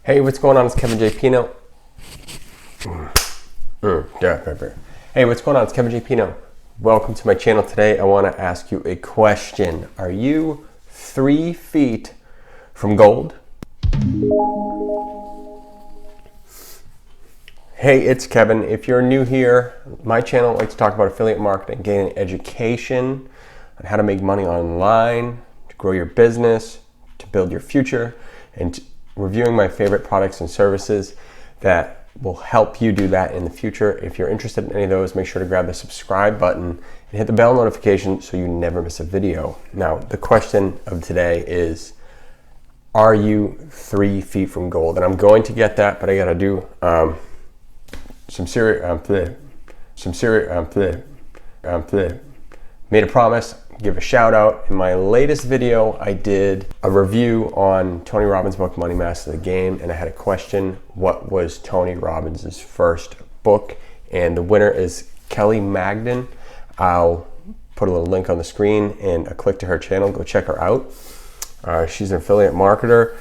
Hey, what's going on? It's Kevin J. Pino. Hey, what's going on? It's Kevin J. Pino. Welcome to my channel. Today I want to ask you a question. Are you 3 feet from gold? Hey, it's Kevin. If you're new here, my channel likes to talk about affiliate marketing, gaining education on how to make money online, to grow your business, to build your future, and reviewing my favorite products and services that will help you do that in the future. If you're interested in any of those, make sure to grab the subscribe button and hit the bell notification so you never miss a video. Now, the question of today is, are you 3 feet from gold? And I'm going to get that, but I gotta do made a promise, give a shout out. In my latest video, I did a review on Tony Robbins' book, Money Master the Game, and I had a question, what was Tony Robbins' first book? And the winner is Kelly Magden. I'll put a little link on the screen and a click to her channel. Go check her out. She's an affiliate marketer.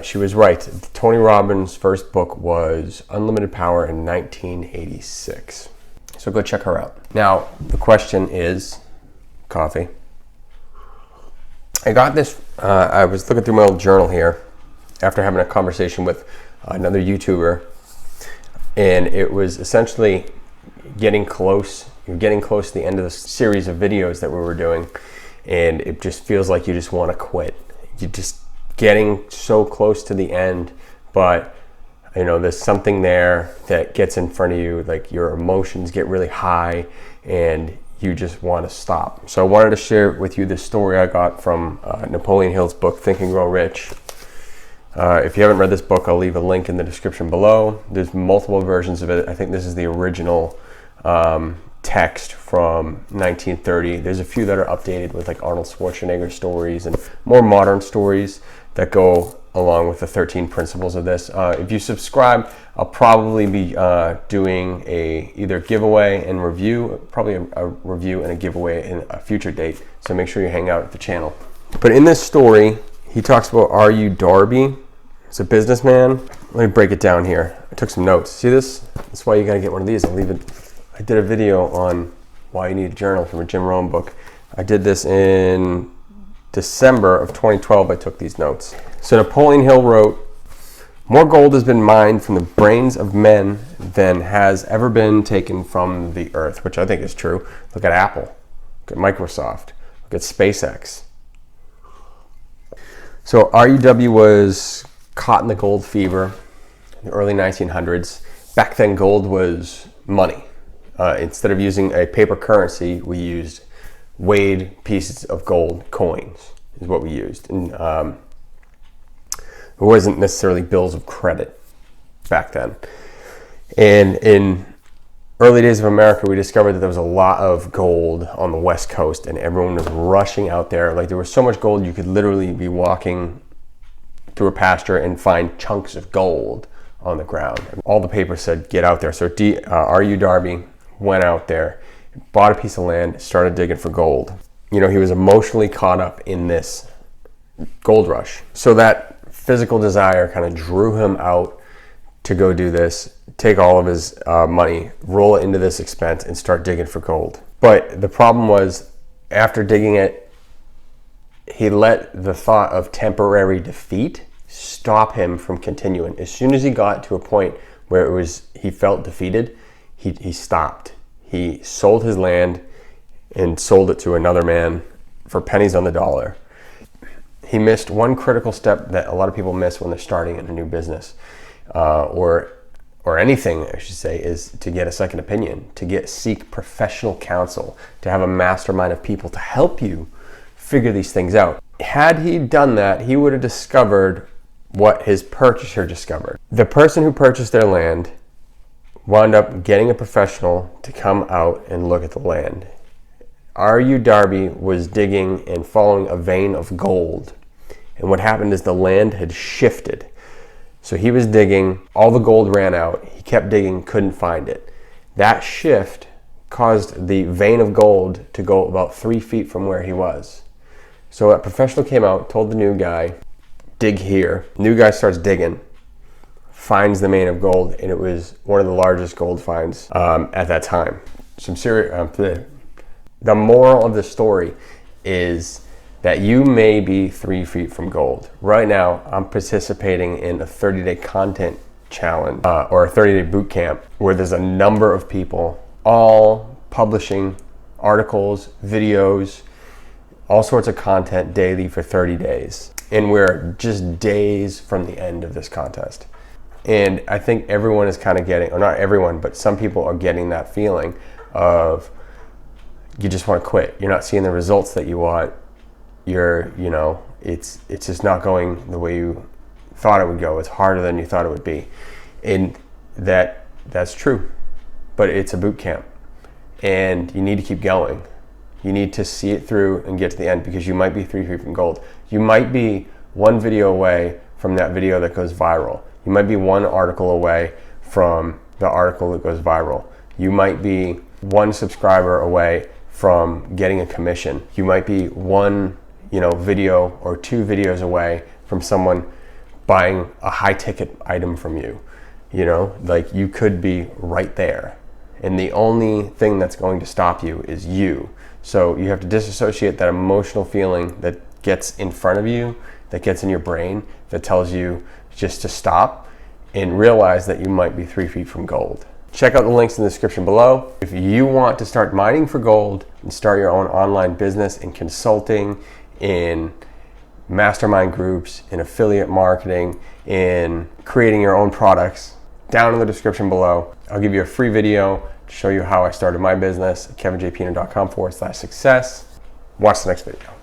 She was right. Tony Robbins' first book was Unlimited Power in 1986. So go check her out. Now, the question is, coffee. I got this, I was looking through my old journal here after having a conversation with another YouTuber, and it was essentially getting close to the end of the series of videos that we were doing, and it just feels like you just want to quit. You're just getting so close to the end, but you know, there's something there that gets in front of you, like your emotions get really high and you just want to stop. So I wanted to share with you this story I got from Napoleon Hill's book, Think and Grow Rich. If you haven't read this book, I'll leave a link in the description below. There's multiple versions of it. I think this is the original text from 1930. There's a few that are updated with like Arnold Schwarzenegger stories and more modern stories that go along with the 13 principles of this. If you subscribe, I'll probably be doing either giveaway and review, probably a review and a giveaway in a future date. So make sure you hang out at the channel. But in this story, he talks about R.U. Darby. He's a businessman. Let me break it down here. I took some notes. See this? That's why you gotta get one of these. I did a video on why you need a journal from a Jim Rohn book. I did this in December of 2012. I took these notes. So Napoleon Hill wrote, "More gold has been mined from the brains of men than has ever been taken from the earth," which I think is true. Look at Apple, look at Microsoft, look at SpaceX. So RUW was caught in the gold fever in the early 1900s. Back then, gold was money. Instead of using a paper currency, we used weighed pieces of gold coins is what we used. And it wasn't necessarily bills of credit back then. And in early days of America, we discovered that there was a lot of gold on the West Coast and everyone was rushing out there. Like there was so much gold, you could literally be walking through a pasture and find chunks of gold on the ground. All the papers said, get out there. So R.U. Darby went out there, bought a piece of land, started digging for gold. You know, he was emotionally caught up in this gold rush. So that physical desire kind of drew him out to go do this, take all of his money, roll it into this expense, and start digging for gold. But the problem was, after digging it, he let the thought of temporary defeat stop him from continuing. As soon as he got to a point where he felt defeated, he stopped. He sold his land and sold it to another man for pennies on the dollar. He missed one critical step that a lot of people miss when they're starting in a new business, or anything, I should say, is to get a second opinion, to seek professional counsel, to have a mastermind of people to help you figure these things out. Had he done that, he would have discovered what his purchaser discovered. The person who purchased their land wound up getting a professional to come out and look at the land. R.U. Darby was digging and following a vein of gold. And what happened is the land had shifted. So he was digging, all the gold ran out. He kept digging, couldn't find it. That shift caused the vein of gold to go about 3 feet from where he was. So a professional came out, told the new guy, dig here. New guy starts digging. finds the main of gold, and it was one of the largest gold finds at that time. The moral of the story is that you may be 3 feet from gold. Right now, I'm participating in a 30-day content challenge or a 30-day boot camp where there's a number of people all publishing articles, videos, all sorts of content daily for 30 days. And we're just days from the end of this contest. And I think everyone is kind of getting, or not everyone, but some people are getting that feeling of you just want to quit. You're not seeing the results that you want. It's just not going the way you thought it would go. It's harder than you thought it would be. And that's true, but it's a boot camp and you need to keep going. You need to see it through and get to the end, because you might be 3 feet from gold. You might be one video away from that video that goes viral. You might be one article away from the article that goes viral. You might be one subscriber away from getting a commission. You might be one, video or 2 videos away from someone buying a high ticket item from you. Like you could be right there. And the only thing that's going to stop you is you. So you have to disassociate that emotional feeling that gets in front of you, that gets in your brain, that tells you just to stop, and realize that you might be 3 feet from gold. Check out the links in the description below. If you want to start mining for gold and start your own online business in consulting, in mastermind groups, in affiliate marketing, in creating your own products, down in the description below, I'll give you a free video to show you how I started my business at kevinjpino.com/success. Watch the next video.